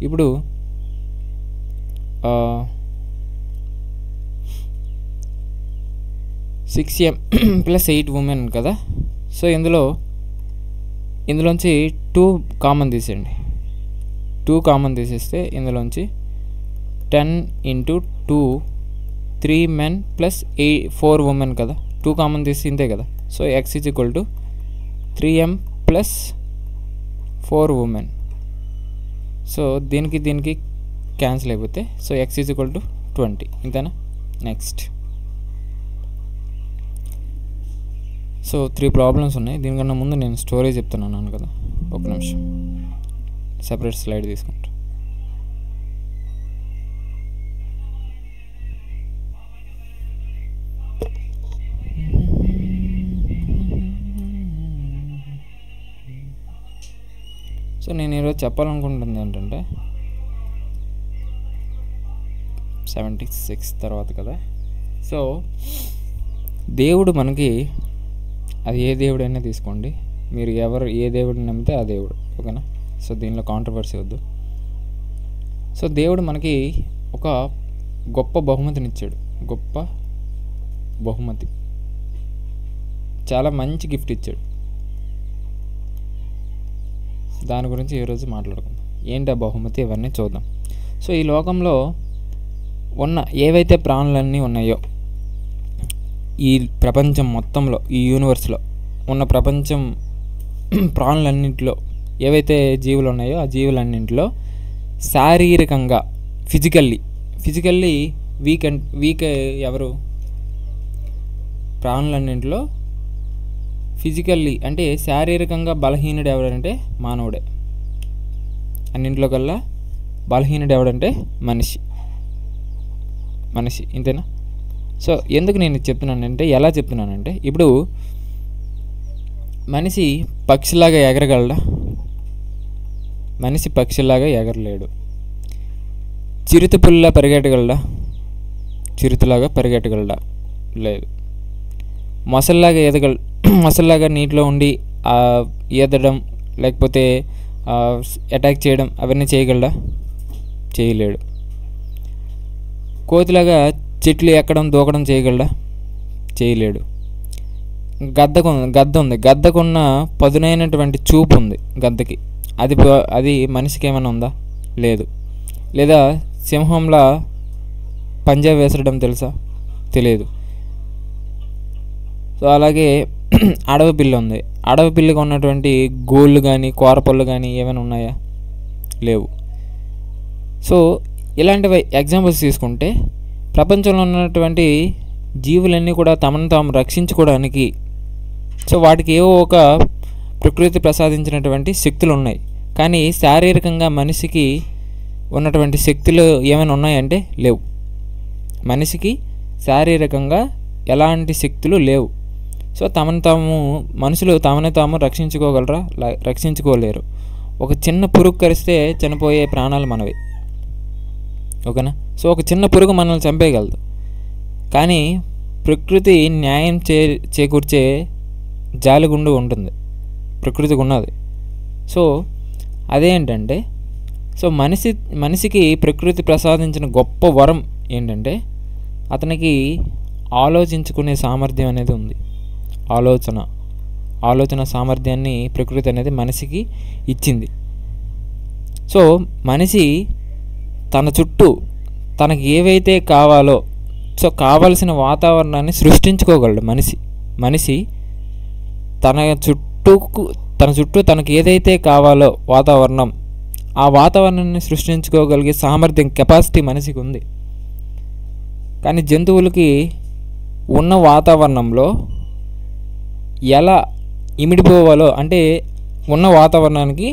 Speaker 1: ఇప్పుడు 6M plus 8 women కదా. సో ఇందులోంచి 2 కామన్ తీసేయండి. 2 కామన్ తీసేస్తే ఇందులోంచి 10 × 2 3 men plus 4 women కదా. 2 కామన్ తీసి ఇంతే కదా. So X = 3M plus 4 women. So దీనికి క్యాన్సిల్ అయిపోతే సో X = 20 ఇంతేనా. నెక్స్ట్ సో 3 ప్రాబ్లమ్స్ ఉన్నాయి. దీనికన్నా ముందు నేను స్టోరీ చెప్తున్నాను కదా, ఒక నిమిషం సెపరేట్ స్లైడ్ తీసుకుంటా. సో నేను ఈరోజు చెప్పాలనుకుంటుంది ఏంటంటే 76 తర్వాత కదా. సో దేవుడు మనకి, అది ఏ దేవుడైనా తీసుకోండి, మీరు ఏ దేవుడిని నమ్మితే ఆ దేవుడు. ఓకేనా. సో దీనిలో కాంట్రవర్సీ వద్దు. సో దేవుడు మనకి ఒక గొప్ప బహుమతినిచ్చాడు. గొప్ప బహుమతి, చాలా మంచి గిఫ్ట్ ఇచ్చాడు. దాని గురించి ఈరోజు మాట్లాడుకుందాం. ఏంటి ఆ బహుమతి, ఇవన్నీ చూద్దాం. సో ఈ లోకంలో ఉన్న ఏవైతే ప్రాణులన్నీ ఉన్నాయో, ఈ ప్రపంచం మొత్తంలో, ఈ యూనివర్స్లో ఉన్న ప్రపంచం ప్రాణులన్నింటిలో ఏవైతే జీవులు ఉన్నాయో ఆ జీవులన్నింటిలో శారీరకంగా ఫిజికల్లీ వీక్ ఎవరు? ప్రాణులన్నింటిలో ఫిజికల్లీ అంటే శారీరకంగా బలహీనుడు ఎవడంటే మానవుడే. అన్నింటిలో కల్లా బలహీనుడు ఎవడంటే మనిషి. ఇంతేనా. సో ఎందుకు నేను చెప్తున్నానంటే, ఎలా చెప్తున్నానంటే, ఇప్పుడు మనిషి పక్షిలాగా ఎగరగలడా? మనిషి పక్షిలాగా ఎగరలేడు. చిరుతపుల్లా పరిగెట్టగలడా? చిరుతలాగా పరిగెట్టగలడా? లేదు. మొసల్లాగా నీటిలో ఉండి ఈదడం లేకపోతే అటాక్ చేయడం అవన్నీ చేయగలడా? చేయలేడు. కోతిలాగా చెట్లు ఎక్కడం దూకడం చేయగలడా? చేయలేడు. గద్ద ఉంది, గద్దకున్న పదునైనటువంటి చూపు ఉంది గద్దకి. అది మనిషికి ఏమైనా ఉందా? లేదు. లేదా సింహంలా పంజా వేసడం తెలుసా? తెలియదు. సో అలాగే అడవి పిల్ల ఉంది. అడవి పిల్లగా ఉన్నటువంటి గోళ్ళు కానీ కోరపళ్ళు కానీ ఏమైనా ఉన్నాయా? లేవు. సో ఇలాంటివి ఎగ్జాంపుల్స్ తీసుకుంటే ప్రపంచంలో ఉన్నటువంటి జీవులన్నీ కూడా తమను తాము రక్షించుకోవడానికి సో వాటికి ఏవో ఒక ప్రకృతి ప్రసాదించినటువంటి శక్తులు ఉన్నాయి. కానీ శారీరకంగా మనిషికి ఉన్నటువంటి శక్తులు ఏమైనా ఉన్నాయంటే లేవు. మనిషికి శారీరకంగా ఎలాంటి శక్తులు లేవు. సో మనుషులు తమను తాము రక్షించుకోగలరా? రక్షించుకోలేరు. ఒక చిన్న పురుగు కరిస్తే చనిపోయే ప్రాణాలు మనవి, ఓకేనా. సో ఒక చిన్న పురుగు మనల్ని చంపేయగలదు. కానీ ప్రకృతి న్యాయం చేకూర్చే జాలిగుండు ఉంటుంది, ప్రకృతికి ఉన్నది. సో అదేంటంటే సో మనిషికి ప్రకృతి ప్రసాదించిన గొప్ప వరం ఏంటంటే అతనికి ఆలోచించుకునే సామర్థ్యం అనేది ఉంది. ఆలోచన సామర్థ్యాన్ని ప్రకృతి అనేది మనిషికి ఇచ్చింది. సో మనిషి తన చుట్టూ తనకి ఏవైతే కావాలో సో కావలసిన వాతావరణాన్ని సృష్టించుకోగలడు. మనిషి తన చుట్టూ తనకు ఏదైతే కావాలో వాతావరణం, ఆ వాతావరణాన్ని సృష్టించుకోగలిగే సామర్థ్యం, కెపాసిటీ మనిషికి ఉంది. కానీ జంతువులకి ఉన్న వాతావరణంలో ఎలా ఇమిడిపోవాలో అంటే ఉన్న వాతావరణానికి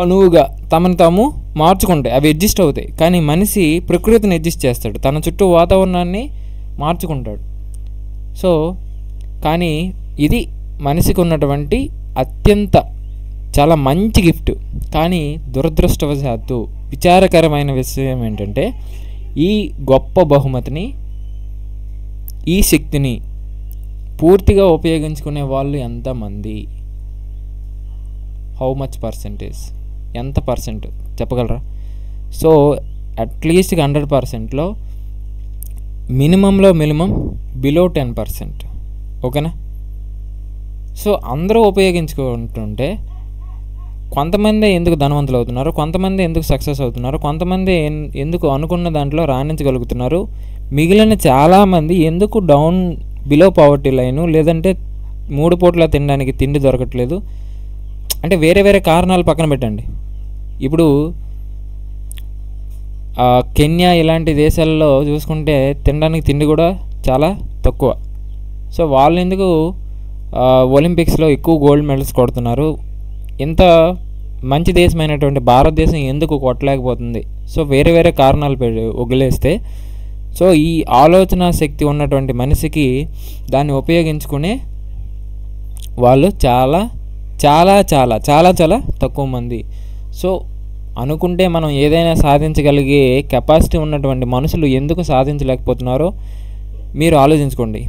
Speaker 1: అనువుగా తమను తాము మార్చుకుంటాయి, అవి అడ్జస్ట్ అవుతాయి. కానీ మనిషి ప్రకృతిని అడ్జస్ట్ చేస్తాడు, తన చుట్టూ వాతావరణాన్ని మార్చుకుంటాడు. సో కానీ ఇది మనిషికి ఉన్నటువంటి చాలా మంచి గిఫ్ట్. కానీ దురదృష్టవశాత్తు విచారకరమైన విషయం ఏంటంటే ఈ గొప్ప బహుమతిని, ఈ శక్తిని పూర్తిగా ఉపయోగించుకునే వాళ్ళు ఎంతమంది? How much percentage? ఎంత పర్సెంట్ చెప్పగలరా? సో అట్లీస్ట్ 100%లో మినిమంలో బిలో 10%, ఓకేనా. సో అందరూ ఉపయోగించుకుంటుంటే కొంతమంది ఎందుకు ధనవంతులు అవుతున్నారు, కొంతమంది ఎందుకు సక్సెస్ అవుతున్నారు, కొంతమంది ఎందుకు అనుకున్న దాంట్లో రాణించగలుగుతున్నారు, మిగిలిన చాలామంది ఎందుకు బిలో పవర్టీ లైను, లేదంటే 3 పూట్ల తినడానికి తిండి దొరకట్లేదు అంటే వేరే వేరే కారణాలు పక్కన పెట్టండి. ఇప్పుడు కెన్యా ఇలాంటి దేశాల్లో చూసుకుంటే తినడానికి తిండి కూడా చాలా తక్కువ. సో వాళ్ళు ఎందుకు ఒలింపిక్స్లో ఎక్కువ గోల్డ్ మెడల్స్ కొడుతున్నారు? ఇంత మంచి దేశమైనటువంటి భారతదేశం ఎందుకు కొట్టలేకపోతుంది? సో వేరే వేరే కారణాలు వదిలేస్తే సో ఈ ఆలోచన శక్తి ఉన్నటువంటి మనిషికి దాన్ని ఉపయోగించుకునే వాళ్ళు చాలా చాలా చాలా చాలా చాలా తక్కువ మంది. సో అనుకుంటే మనం ఏదైనా సాధించగలిగే కెపాసిటీ ఉన్నటువంటి మనుషులు ఎందుకు సాధించలేకపోతున్నారో మీరు ఆలోచించుకోండి.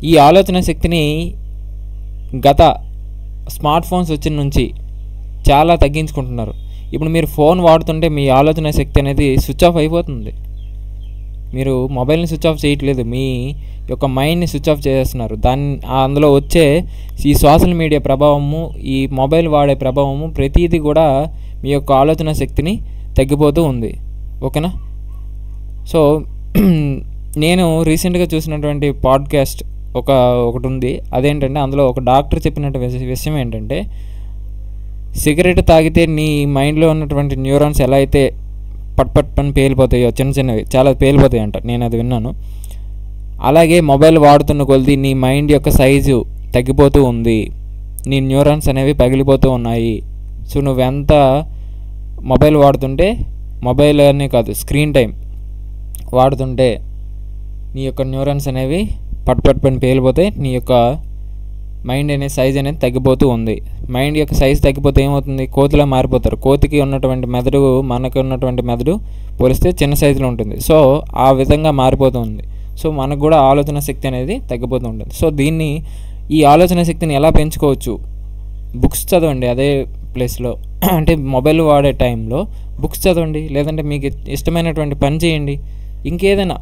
Speaker 1: ఈ ఆలోచన శక్తిని గత స్మార్ట్ ఫోన్స్ వచ్చిన నుంచి చాలా తగ్గించుకుంటున్నారు. ఇప్పుడు మీరు ఫోన్ వాడుతుంటే మీ ఆలోచన శక్తి అనేది స్విచ్ ఆఫ్ అయిపోతుంది. మీరు మొబైల్ని స్విచ్ ఆఫ్ చేయట్లేదు, మీ యొక్క మైండ్ని స్విచ్ ఆఫ్ చేస్తున్నారు. అందులో వచ్చే ఈ సోషల్ మీడియా ప్రభావము, ఈ మొబైల్ వాడే ప్రభావము, ప్రతిదీ కూడా మీ యొక్క ఆలోచన శక్తిని తగ్గిపోతూ ఉంది, ఓకేనా. సో నేను రీసెంట్గా చూసినటువంటి పాడ్కాస్ట్ ఒకటి ఉంది. అదేంటంటే అందులో ఒక డాక్టర్ చెప్పినట్టు విషయం ఏంటంటే సిగరెట్ తాగితే నీ మైండ్లో ఉన్నటువంటి న్యూరాన్స్ ఎలా అయితే పట్పట్టని పేలిపోతాయో, చిన్నవి చాలా పేలిపోతాయి అంట, నేను అది విన్నాను. అలాగే మొబైల్ వాడుతున్న కొద్ది నీ మైండ్ యొక్క సైజు తగ్గిపోతూ ఉంది, నీ న్యూరాన్స్ అనేవి పగిలిపోతూ ఉన్నాయి. సో నువ్వెంత మొబైల్ వాడుతుంటే, మొబైల్ అనే కాదు స్క్రీన్ టైం వాడుతుంటే నీ యొక్క న్యూరాన్స్ అనేవి పట్పట్పని పేలిపోతాయి, నీ యొక్క మైండ్ అనే సైజ్ అనేది తగ్గిపోతూ ఉంది. మైండ్ యొక్క సైజ్ తగ్గిపోతే ఏమవుతుంది? కోతిలా మారిపోతారు. కోతికి ఉన్నటువంటి మెదడు మనకు ఉన్నటువంటి మెదడు పోలిస్తే చిన్న సైజులో ఉంటుంది. సో ఆ విధంగా మారిపోతూ ఉంది. సో మనకు కూడా ఆలోచన శక్తి అనేది తగ్గిపోతూ ఉంటుంది. సో ఈ ఆలోచన శక్తిని ఎలా పెంచుకోవచ్చు? బుక్స్ చదవండి అదే ప్లేస్లో, అంటే మొబైల్ వాడే టైంలో బుక్స్ చదవండి, లేదంటే మీకు ఇష్టమైనటువంటి పని చేయండి. ఇంకేదైనా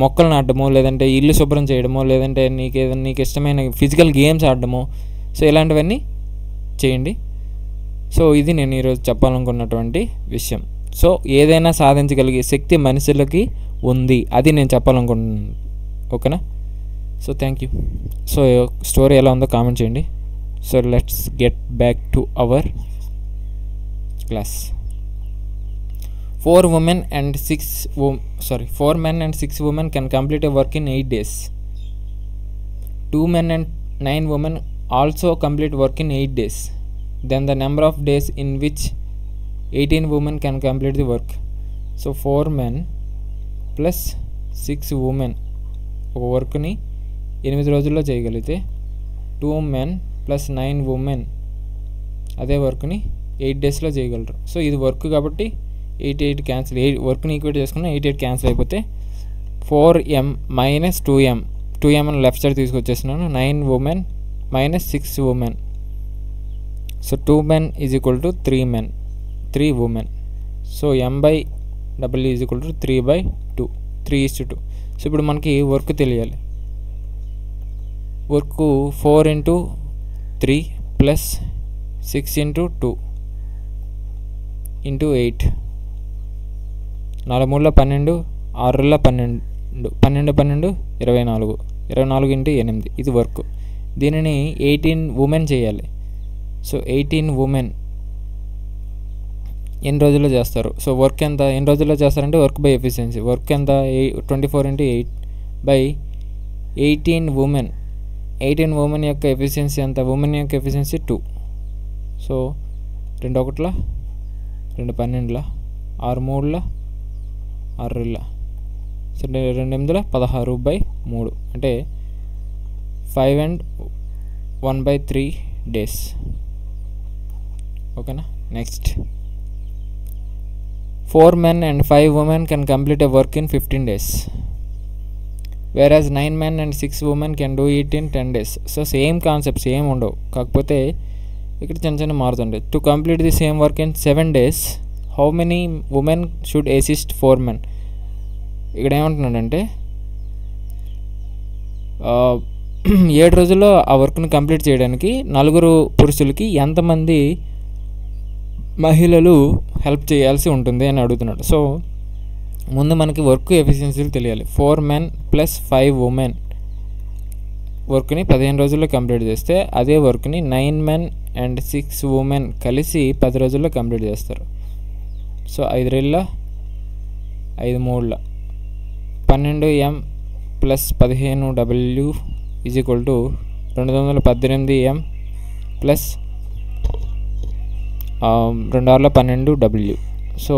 Speaker 1: మొక్కలు నాటడమో, లేదంటే ఇల్లు శుభ్రం చేయడమో, లేదంటే నీకు ఇష్టమైన ఫిజికల్ గేమ్స్ ఆడడమో, సో ఇలాంటివన్నీ చేయండి. సో ఇది నేను ఈరోజు చెప్పాలనుకున్నటువంటి విషయం. సో ఏదైనా సాధించగలిగే శక్తి మనుషులకి ఉంది, అది నేను చెప్పాలనుకుంటున్నాను, ఓకేనా. So thank you. So story ఎలా ఉందో కామెంట్ చేయండి. So let's get back to our class. 4 men and 6 women can complete a work in 8 days. 2 men and 9 women also complete work in 8 days. Then the number of days in which 18 women can complete the work. So 4 men plus 6 women ఒక వర్క్ని 8 రోజుల్లో చేయగలిగితే 2 men plus 9 women అదే వర్క్ని 8 డేస్లో చేయగలరు. So ఇది work కాబట్టి 8 క్యాన్సిల్, వర్క్ని ఈక్వేట్ చేసుకున్న 8 క్యాన్సిల్ అయిపోతే 4m మైనస్ 2m అని లెఫ్ట్ సైడ్ తీసుకొచ్చేస్తున్నాను. 9 women minus 6 women. So 2 men is equal to 3 women. So m/w is equal to 3/2, 3:2. So ఇప్పుడు మనకి వర్క్ తెలియాలి. Work 4 × 3 plus 6 × 2 × 8. 4 3 12, 6 12, 12 12 24, 24 × 8. ఇది వర్క్. దీనిని 18 women చేయాలి. సో 18 women ఎన్ని రోజుల్లో చేస్తారు? సో వర్క్ ఎంత ఎన్ని రోజుల్లో చేస్తారంటే వర్క్ బై ఎఫిషియన్సీ. వర్క్ ఎంత 24 × 8/18 women. 18 women యొక్క ఎఫిషియన్సీ ఎంత? ఉమెన్ యొక్క ఎఫిషియన్సీ 2. సో 2 1 2 12 6 3 6 2 8 16/3 అంటే 5 and 1/3 days. ఓకేనా? Next 4 men and 5 women can complete a work in 15 days. Whereas 9 men and 6 women can do it in 10 days. So same concepts ఏం ఉండవు, కాకపోతే ఇక్కడ చిన్న మారుతుండే. To complete the same work in 7 days, how many women should assist 4 men? ఇక్కడ ఏమంటున్నాడంటే 7 రోజుల్లో ఆ వర్క్ని కంప్లీట్ చేయడానికి 4 పురుషులకి ఎంతమంది మహిళలు హెల్ప్ చేయాల్సి ఉంటుంది అని అడుగుతున్నాడు. సో ముందు మనకి వర్క్ ఎఫిషియన్సీలు తెలియాలి. 4 men plus 5 women వర్క్ని 15 రోజుల్లో కంప్లీట్ చేస్తే అదే వర్క్ని 9 men and 6 women కలిసి 10 రోజుల్లో కంప్లీట్ చేస్తారు. So 5 2 5 3 12m plus 15w is equal to 218m plus 2 12w. So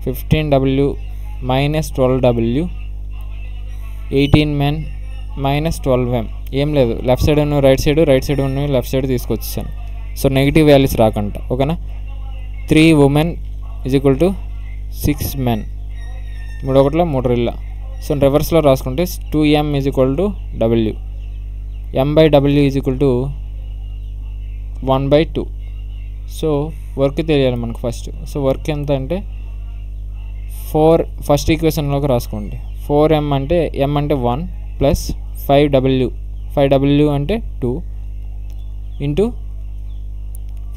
Speaker 1: 15w minus 12w, 18 men minus 12m. ఏం లేదు, లెఫ్ట్ సైడ్ ఉన్న రైట్ సైడ్ ఉన్న లెఫ్ట్ సైడ్ తీసుకొచ్చేసాను. సో నెగిటివ్ వాల్యూస్ రాకుండా. ఓకేనా? 3 women is equal to 6 men. 3 1 3 2. So రివర్స్లో రాసుకుంటే 2m is equal to w, m/w is equal to 1/2. So work తెలియాలి మనకు ఫస్ట్. సో వర్క్ ఎంత అంటే 4 ఫస్ట్ ఈక్వేషన్లోకి రాసుకోండి. 4m అంటే m అంటే 1 ప్లస్ 5w అంటే 2 ఇంటూ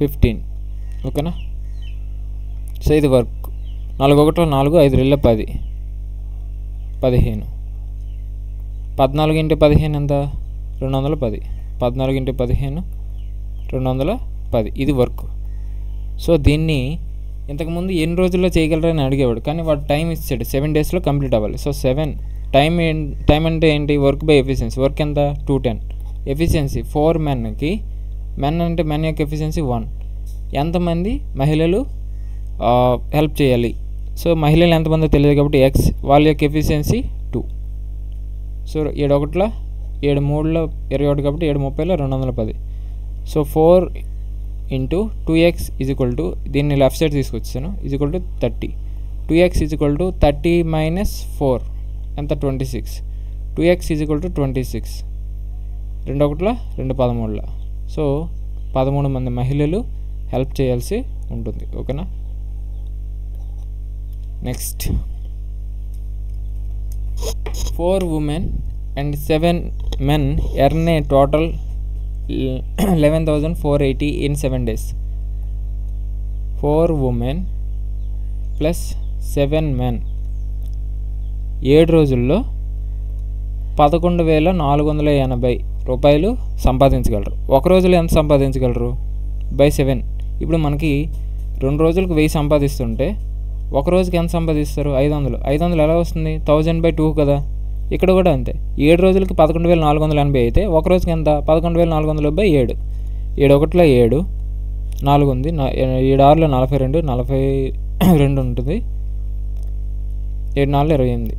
Speaker 1: 15. ఓకేనా? సో ఇది వర్క్. 4 1 4 5 2 10 15. 14 × 15 ఎంత? 210. 14 × 15 210. ఇది వర్క్. సో దీన్ని ఇంతకుముందు ఎన్ని రోజుల్లో చేయగలరని అడిగేవాడు, కానీ వాడు టైం ఇచ్చాడు 7 daysలో కంప్లీట్ అవ్వాలి. సో 7 టైం అంటే ఏంటి? Work by efficiency. వర్క్ ఎంత? 210. ఎఫిషియన్సీ 4 menకి, మెన్ అంటే మెన్ యొక్క ఎఫిషియన్సీ 1. ఎంతమంది మహిళలు హెల్ప్ చేయాలి? సో మహిళలు ఎంతమందో తెలియదు కాబట్టి ఎక్స్, వాళ్ళ యొక్క ఎఫిషియన్సీ 2. సో 7 1 7 3 21 కాబట్టి 7 30 210. So 4 into 2x is equal to, దీన్ని లెఫ్ట్ సైడ్ తీసుకొచ్చాను, is equal to 30. 2x is equal to 30 minus 4 ఎంత? 26. 2x is equal to 26. 2 1 2 13. So 13 మంది మహిళలు హెల్ప్ చేయాల్సి ఉంటుంది. ఓకేనా? Next 4 women and 7 men earn a total 11,480 in 7 days. 4 women plus 7 men 7 రోజుల్లో 11,480 రూపాయలు సంపాదించగలరు. ఒక రోజులో ఎంత సంపాదించగలరు? బై 7. ఇప్పుడు మనకి 2 రోజులకు 1000 సంపాదిస్తుంటే ఒక రోజుకి ఎంత సంపాదిస్తారు? 500. 500 ఎలా వస్తుంది? 1000/2 కదా. ఇక్కడ కూడా అంతే. 7 రోజులకి 11,480 అయితే ఒక రోజుకి ఎంత? 11,480/7. 7 ఒకటిలో 7, 4 ఉంది, 7 6లో 42 ఉంటుంది, 7 4 28.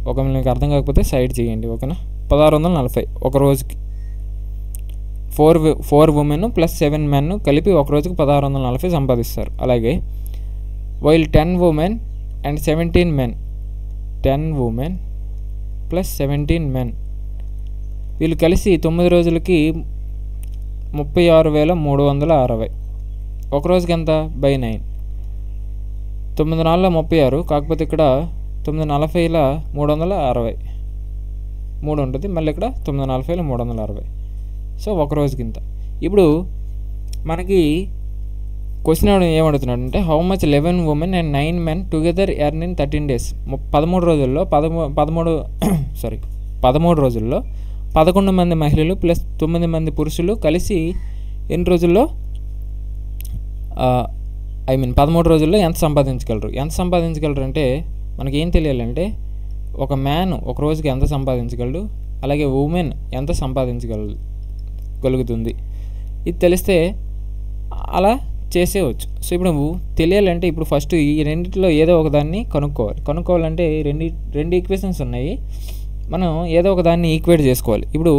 Speaker 1: ఒకవేళ మీకు అర్థం కాకపోతే సైడ్ చేయండి, ఓకేనా. 1640 ఒక రోజుకి. 4 ఉమెన్ ప్లస్ 7 మెన్ కలిపి ఒక రోజుకి 1640 సంపాదిస్తారు. అలాగే while 10 women and 17 men, 10 women plus 17 men వీళ్ళు కలిసి 9 రోజులకి 36,360. ఒక రోజుకి ఎంత? బై 9. 9 4 36, కాకపోతే ఇక్కడ 9 40 360 3 ఉంటుంది, మళ్ళీ ఇక్కడ 9 40 360. సో ఒక రోజుకి ఇంత. ఇప్పుడు మనకి క్వశ్చన్ ఏమడుగుతున్నాడు అంటే how much 11 women and 9 men together earn in 13 days. 13 రోజుల్లో 13 రోజుల్లో 11 మంది మహిళలు ప్లస్ 9 మంది పురుషులు కలిసి ఎన్ని రోజుల్లో 13 రోజుల్లో ఎంత సంపాదించగలరు అంటే మనకి ఏం తెలియాలంటే ఒక మ్యాన్ ఒక రోజుకి ఎంత సంపాదించగలడు, అలాగే ఉమెన్ ఎంత సంపాదించగలుగుతుంది, ఇది తెలిస్తే అలా చేసేవచ్చు. సో ఇప్పుడు నువ్వు తెలియాలంటే ఇప్పుడు ఫస్ట్ ఈ రెండిట్లో ఏదో ఒకదాన్ని కనుక్కోవాలంటే రెండు ఈక్వేషన్స్ ఉన్నాయి, మనం ఏదో ఒకదాన్ని ఈక్వేట్ చేసుకోవాలి. ఇప్పుడు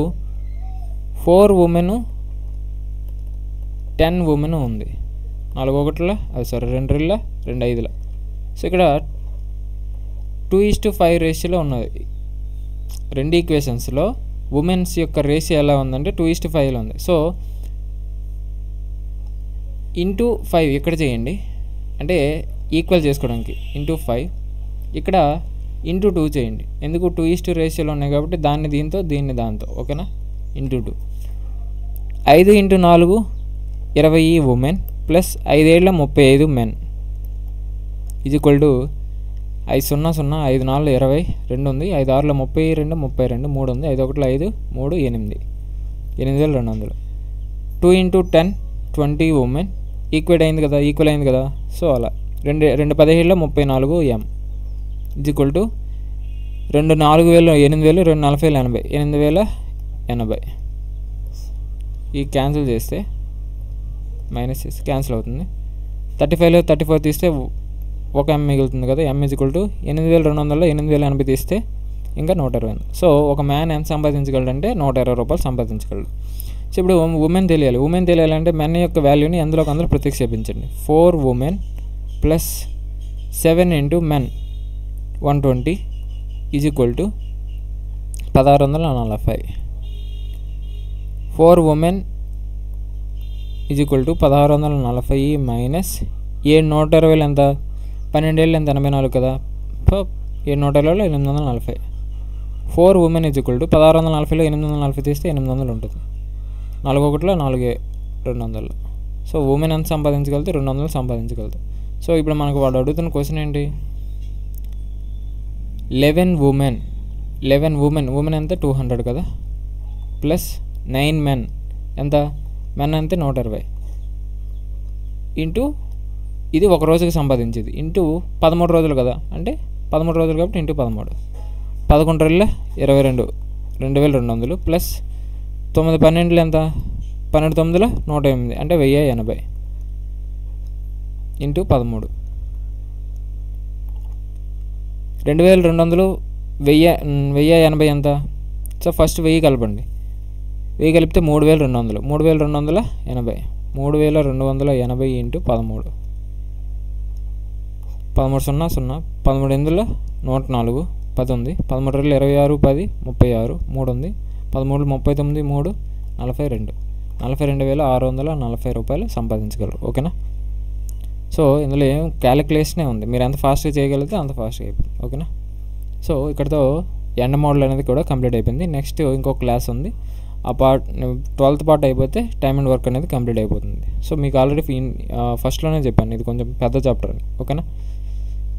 Speaker 1: 4 ఉమెన్ 10 ఉమెన్ ఉంది, 4 ఒకటిలో 2 2 5. సో ఇక్కడ 2:5 రేషియోలో ఉన్నది. రెండు ఈక్వేషన్స్లో ఉమెన్స్ యొక్క రేషియో ఎలా ఉందంటే 2:5లో ఉంది. సో ఇంటూ 5 ఇక్కడ చేయండి, అంటే ఈక్వల్ చేసుకోవడానికి. ఇంటూ 5 ఇక్కడ ఇంటూ 2 చేయండి, ఎందుకు 2:2 రేషియోలో ఉన్నాయి కాబట్టి దాన్ని దీంతో దీన్ని దాంతో, ఓకేనా. Into 2. 5 × 4 20 women plus 5 7 35 men is equal to 5 0 0 5 4 20 2 ఉంది, 5 6 32 32 3 ఉంది, 5 1 5 3 8 8,200. 2 × 10 20 ఉమెన్ ఈక్వల్ అయింది కదా. సో అలా 2 17 34 ఎం ఈజ్ ఈక్వల్ టు 2 4000 8,000 2 40 80 8,080. ఈ క్యాన్సిల్ చేస్తే మైనస్ చేస్తే క్యాన్సిల్ అవుతుంది. 35లో 34 తీస్తే ఒక ఎం మిగులుతుంది కదా. ఎం ఈజ్ ఈక్వల్ టు 8,200లో 8,080 తీస్తే ఇంకా 120. సో ఒక మ్యాన్ ఎంత సంపాదించగలడంటే 120 రూపాయలు సంపాదించగలడు. సో ఇప్పుడు ఉమెన్ తెలియాలంటే మెన్ యొక్క వాల్యూని అందులోకి అందరూ ప్రతిక్షేపించండి. 4 women plus 7 × men 120 is equal to 1640. 4 women is equal to 1640 minus 720 ఎంత? 12 ఏళ్ళు ఎంత? 84 కదా. 720 840. 4 ఉమెన్ ఈజ్ ఈక్వల్ టు 1640లో 840 తీస్తే 800 ఉంటుంది. 4 1 4 200. సో ఉమెన్ ఎంత సంపాదించగలుగుతారు? 200 సంపాదించగలుగుతారు. సో ఇప్పుడు మనకు వాడు అడుగుతున్న క్వశ్చన్ ఏంటి? 11 ఉమెన్ ఎంత? 200 కదా. ప్లస్ 9 మెన్ ఎంత? మెన్ అంతే 120 ఇంటూ ఇది ఒక రోజుకి సంపాదించేది ఇంటూ 13 రోజులు కదా, అంటే 13 రోజులు కాబట్టి ఇంటూ 13. 11 2 22 2,200 ప్లస్ 9 12 ఎంత? 12 9 108 అంటే 1080 ఇంటూ 13. 2,200 1080 ఎంత? సో ఫస్ట్ 1000 కలపండి. 1000 కలిపితే 3,200 3,280 3,280 ఇంటూ 13. 13 0 0 13 8 104 10 ఉంది. 13 26 10 36 3 ఉంది. 13 39 3 42 42,640 రూపాయలు సంపాదించగలరు, ఓకేనా. సో ఇందులో ఏం క్యాలిక్యులేషనే ఉంది, మీరు ఎంత ఫాస్ట్గా చేయగలిగితే అంత ఫాస్ట్గా అయిపోతుంది, ఓకేనా. సో ఇక్కడతో ఎండ్ మోడల్ అనేది కూడా కంప్లీట్ అయిపోయింది. నెక్స్ట్ ఇంకొక క్లాస్ ఉంది, ఆ పార్ట్ 12th పార్ట్ అయిపోతే టైమ్ అండ్ వర్క్ అనేది కంప్లీట్ అయిపోతుంది. సో మీకు ఆల్రెడీ ఫస్ట్లోనే చెప్పాను ఇది కొంచెం పెద్ద చాప్టర్ అని, ఓకేనా.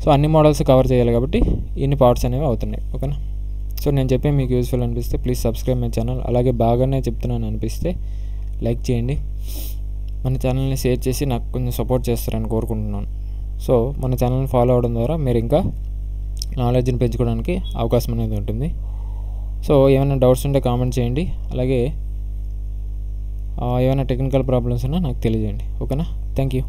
Speaker 1: సో అన్ని మోడల్స్ కవర్ చేయాలి కాబట్టి ఇన్ని పార్ట్స్ అనేవి అవుతున్నాయి, ఓకేనా. సో నేను చెప్పే మీకు యూస్ఫుల్ అనిపిస్తే ప్లీజ్ సబ్స్క్రైబ్ మై ఛానల్. అలాగే బాగానే చెప్తున్నాను అనిపిస్తే లైక్ చేయండి. మన ఛానల్ని షేర్ చేసి నాకు కొంచెం సపోర్ట్ చేస్తారని కోరుకుంటున్నాను. సో మన ఛానల్ని ఫాలో అవడం ద్వారా మీరు ఇంకా నాలెడ్జ్ని పెంచుకోవడానికి అవకాశం అనేది ఉంటుంది. సో ఏమైనా డౌట్స్ ఉంటే కామెంట్ చేయండి. అలాగే ఏమైనా టెక్నికల్ ప్రాబ్లమ్స్ ఉన్నా నాకు తెలియజేయండి. ఓకేనా? Thank you.